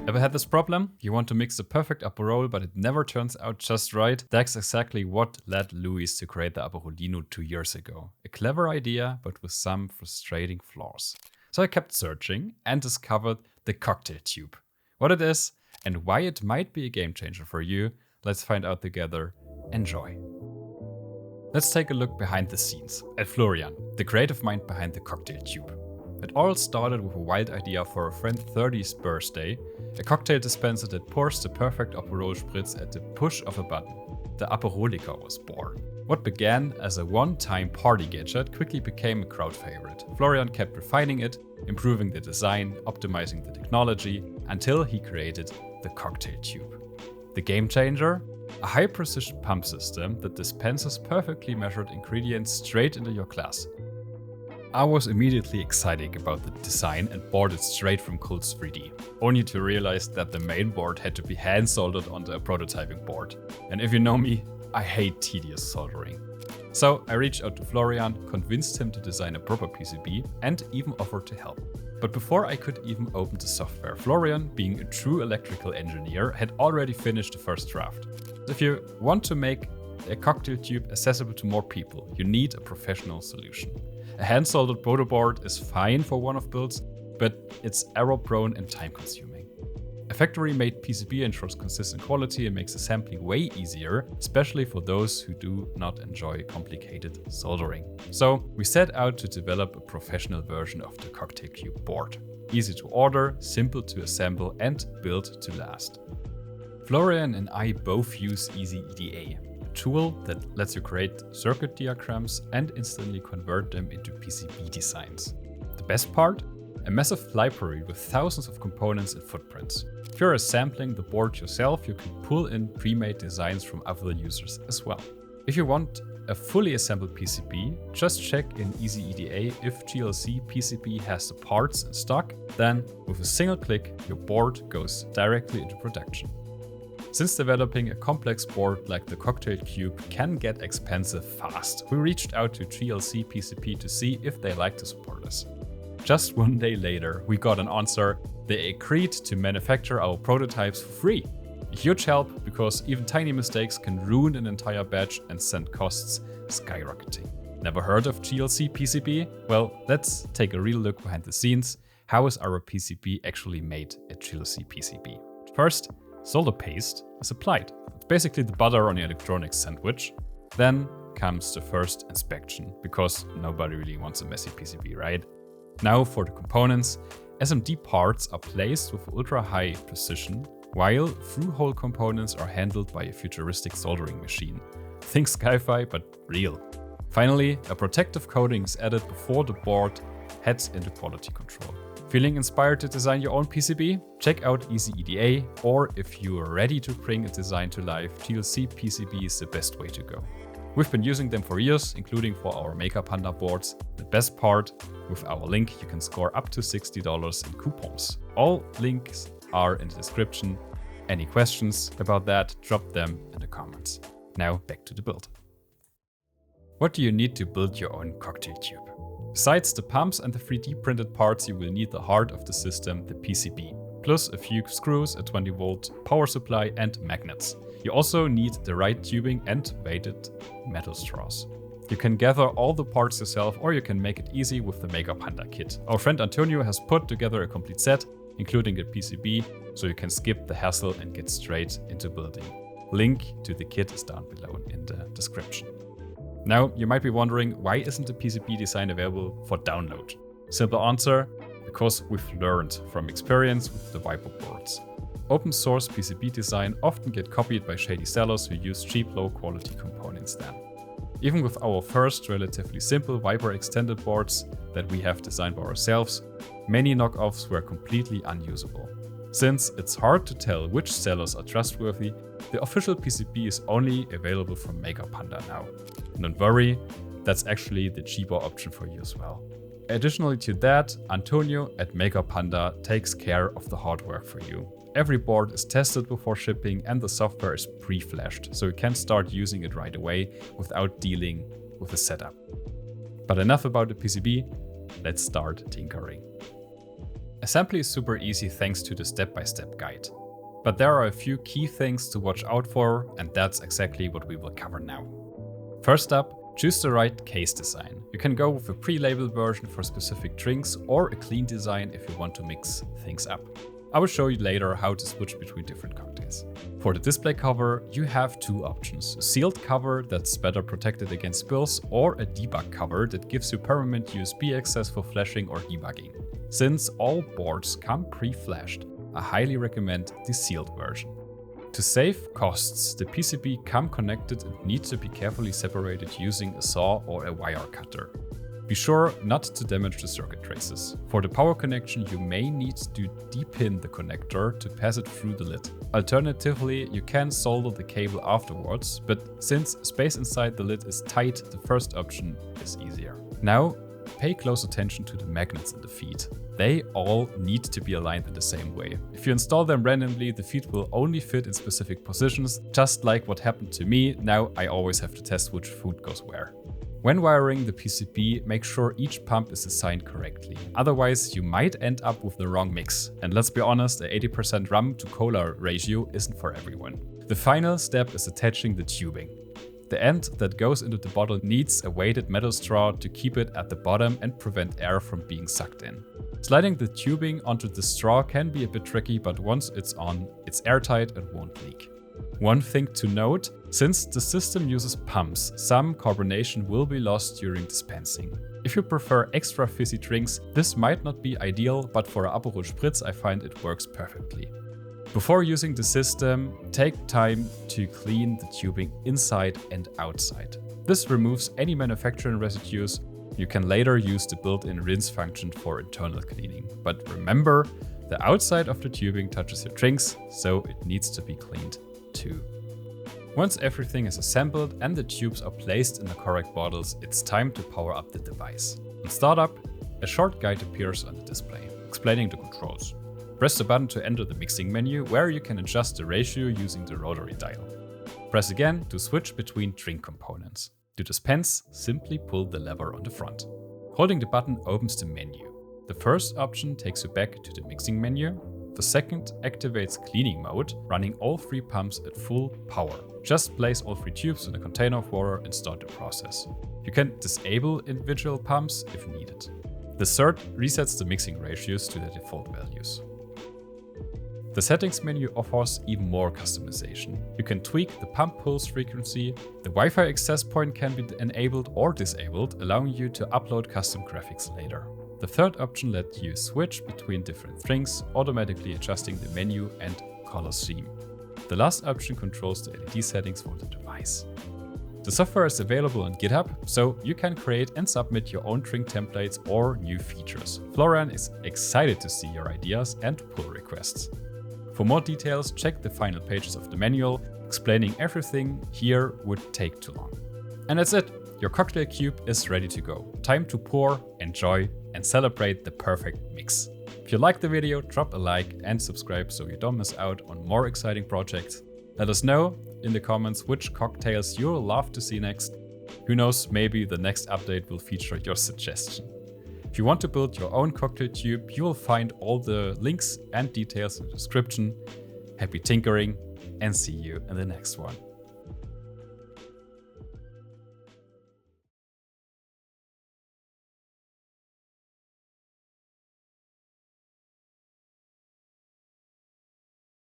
Ever had this problem? You want to mix the perfect Aperol, but it never turns out just right? That's exactly what led Luis to create the Aperolino 2 years ago. A clever idea, but with some frustrating flaws. So I kept searching and discovered the Cocktailcube. What it is and why it might be a game changer for you, let's find out together. Enjoy. Let's take a look behind the scenes at Florian, the creative mind behind the Cocktailcube. It all started with a wild idea for a friend's 30th birthday, a cocktail dispenser that pours the perfect Aperol Spritz at the push of a button. The Aperolica was born. What began as a one-time party gadget quickly became a crowd favorite. Florian kept refining it, improving the design, optimizing the technology, until he created the Cocktailcube. The game changer? A high-precision pump system that dispenses perfectly measured ingredients straight into your glass. I was immediately excited about the design and bought it straight from Coles 3D, only to realize that the main board had to be hand soldered onto a prototyping board. And if you know me, I hate tedious soldering. So I reached out to Florian, convinced him to design a proper PCB, and even offered to help. But before I could even open the software, Florian, being a true electrical engineer, had already finished the first draft. If you want to make a Cocktailcube accessible to more people, you need a professional solution. A hand-soldered protoboard is fine for one-off builds, but it's error-prone and time-consuming. A factory-made PCB ensures consistent quality and makes assembling way easier, especially for those who do not enjoy complicated soldering. So we set out to develop a professional version of the Cocktailcube board. Easy to order, simple to assemble, and built to last. Florian and I both use EasyEDA, a tool that lets you create circuit diagrams and instantly convert them into PCB designs. The best part? A massive library with thousands of components and footprints. If you're assembling the board yourself, you can pull in pre-made designs from other users as well. If you want a fully assembled PCB, just check in EasyEDA if GLC PCB has the parts in stock, then with a single click, your board goes directly into production. Since developing a complex board like the Cocktailcube can get expensive fast, we reached out to GLC PCB to see if they like to support us. Just one day later, we got an answer. They agreed to manufacture our prototypes for free. A huge help because even tiny mistakes can ruin an entire batch and send costs skyrocketing. Never heard of GLC PCB? Well, let's take a real look behind the scenes. How is our PCB actually made at GLC PCB? First, solder paste is applied. It's basically the butter on your electronics sandwich. Then comes the first inspection, because nobody really wants a messy PCB, right? Now for the components, SMD parts are placed with ultra-high precision, while through-hole components are handled by a futuristic soldering machine. Think sci-fi, but real. Finally, a protective coating is added before the board heads into quality control. Feeling inspired to design your own PCB? Check out EasyEDA, or if you are ready to bring a design to life, GLC PCB is the best way to go. We've been using them for years, including for our Maker Panda boards. The best part, with our link, you can score up to $60 in coupons. All links are in the description. Any questions about that, drop them in the comments. Now back to the build. What do you need to build your own Cocktailcube? Besides the pumps and the 3D printed parts, you will need the heart of the system, the PCB, plus a few screws, a 20-volt power supply, and magnets. You also need the right tubing and weighted metal straws. You can gather all the parts yourself, or you can make it easy with the Maker Panda kit. Our friend Antonio has put together a complete set, including a PCB, so you can skip the hassle and get straight into building. Link to the kit is down below in the description. Now, you might be wondering, why isn't the PCB design available for download? Simple answer, because we've learned from experience with the Viper boards. Open source PCB design often get copied by shady sellers who use cheap, low-quality components then. Even with our first relatively simple Viper extended boards that we have designed by ourselves, many knockoffs were completely unusable. Since it's hard to tell which sellers are trustworthy, the official PCB is only available from Maker Panda now. And don't worry, that's actually the cheaper option for you as well. Additionally to that, Antonio at Maker Panda takes care of the hard work for you. Every board is tested before shipping and the software is pre-flashed, so you can start using it right away without dealing with the setup. But enough about the PCB, let's start tinkering. Assembly is super easy thanks to the step-by-step guide. But there are a few key things to watch out for, and that's exactly what we will cover now. First up, choose the right case design. You can go with a pre-labeled version for specific drinks or a clean design if you want to mix things up. I will show you later how to switch between different cocktails. For the display cover, you have two options: a sealed cover that's better protected against spills, or a debug cover that gives you permanent USB access for flashing or debugging. Since all boards come pre-flashed, I highly recommend the sealed version. To save costs, the PCB come connected and need to be carefully separated using a saw or a wire cutter. Be sure not to damage the circuit traces. For the power connection, you may need to depin the connector to pass it through the lid. Alternatively, you can solder the cable afterwards, but since space inside the lid is tight, the first option is easier. Now, pay close attention to the magnets in the feet. They all need to be aligned in the same way. If you install them randomly, the feet will only fit in specific positions, just like what happened to me. Now I always have to test which foot goes where. When wiring the PCB, make sure each pump is assigned correctly. Otherwise, you might end up with the wrong mix. And let's be honest, a 80% rum to cola ratio isn't for everyone. The final step is attaching the tubing. The end that goes into the bottle needs a weighted metal straw to keep it at the bottom and prevent air from being sucked in. Sliding the tubing onto the straw can be a bit tricky, but once it's on, it's airtight and won't leak. One thing to note, since the system uses pumps, some carbonation will be lost during dispensing. If you prefer extra fizzy drinks, this might not be ideal, but for Aperol Spritz I find it works perfectly. Before using the system, take time to clean the tubing inside and outside. This removes any manufacturing residues. You can later use the built-in rinse function for internal cleaning. But remember, the outside of the tubing touches your drinks, so it needs to be cleaned too. Once everything is assembled and the tubes are placed in the correct bottles, it's time to power up the device. In startup, a short guide appears on the display, explaining the controls. Press the button to enter the mixing menu, where you can adjust the ratio using the rotary dial. Press again to switch between drink components. To dispense, simply pull the lever on the front. Holding the button opens the menu. The first option takes you back to the mixing menu. The second activates cleaning mode, running all three pumps at full power. Just place all three tubes in a container of water and start the process. You can disable individual pumps if needed. The third resets the mixing ratios to their default values. The settings menu offers even more customization. You can tweak the pump pulse frequency. The Wi-Fi access point can be enabled or disabled, allowing you to upload custom graphics later. The third option lets you switch between different drinks, automatically adjusting the menu and color scheme. The last option controls the LED settings for the device. The software is available on GitHub, so you can create and submit your own drink templates or new features. Florian is excited to see your ideas and pull requests. For more details, check the final pages of the manual. Explaining everything here would take too long. And that's it. Your cocktail cube is ready to go. Time to pour, enjoy, and celebrate the perfect mix. If you liked the video, drop a like and subscribe so you don't miss out on more exciting projects. Let us know in the comments which cocktails you'll love to see next. Who knows, maybe the next update will feature your suggestion. If you want to build your own cocktail tube, you will find all the links and details in the description. Happy tinkering, and see you in the next one.